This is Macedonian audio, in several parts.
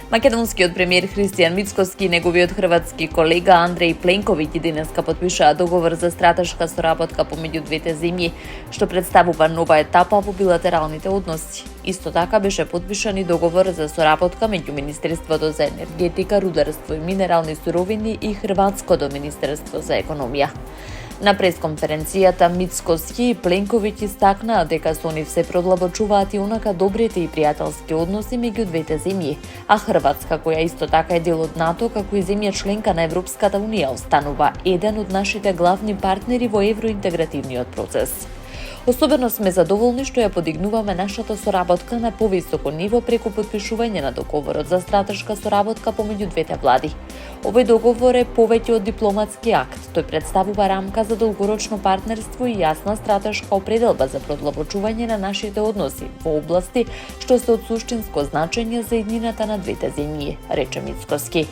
Македонскиот премиер Христијан Мицкоски и неговиот хрватски колега Андреј Пленковиќ денеска потпишаа договор за стратешка соработка помеѓу двете земји, што представува нова етапа во билатералните односи. Исто така беше потпишан и договор за соработка меѓу Министерството за енергетика, рударство и минерални суровини и Хрватското Министерство за економија. На пресконференцијата Мицкоски и Пленковиќ истакнаа дека со нив се продлабочуваат и онака добрите и пријателски односи меѓу двете земји, а Хрватска, која исто така е дел од НАТО, како и земја членка на Европската унија, останува еден од нашите главни партнери во евроинтегративниот процес. Особено сме задоволни што ја подигнуваме нашата соработка на повисоко ниво преку потпишување на договорот за стратешка соработка помеѓу двете влади. Овој договор е повеќе од дипломатски акт. Тој представува рамка за долгорочно партнерство и јасна стратешка определба за продлабочување на нашите односи во области што се од суштинско значење за иднината на двете земји, рече Мицкоски.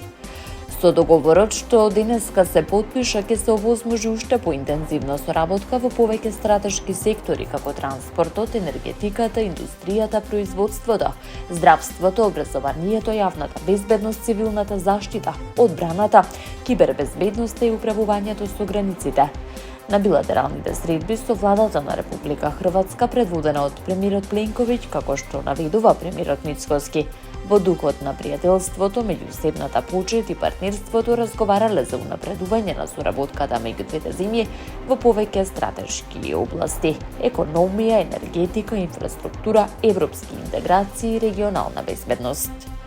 Со договорот што денеска се потпиша ќе се овозможи уште поинтензивна соработка во повеќе стратешки сектори како транспортот, енергетиката, индустријата, производството, здравството, образованието, јавната безбедност, цивилната заштита, одбраната, кибербезбедноста и управувањето со границите. На билатералните средби со владата на Република Хрватска, предводена од премиерот Пленковиќ, како што наведува премиерот Мицкоски, во духот на пријателството, меѓусебната почит и партнерството разговарале за унапредување на соработката меѓу двете земји во повеќе стратешки области: економија, енергетика, инфраструктура, европски интеграции и регионална безбедност.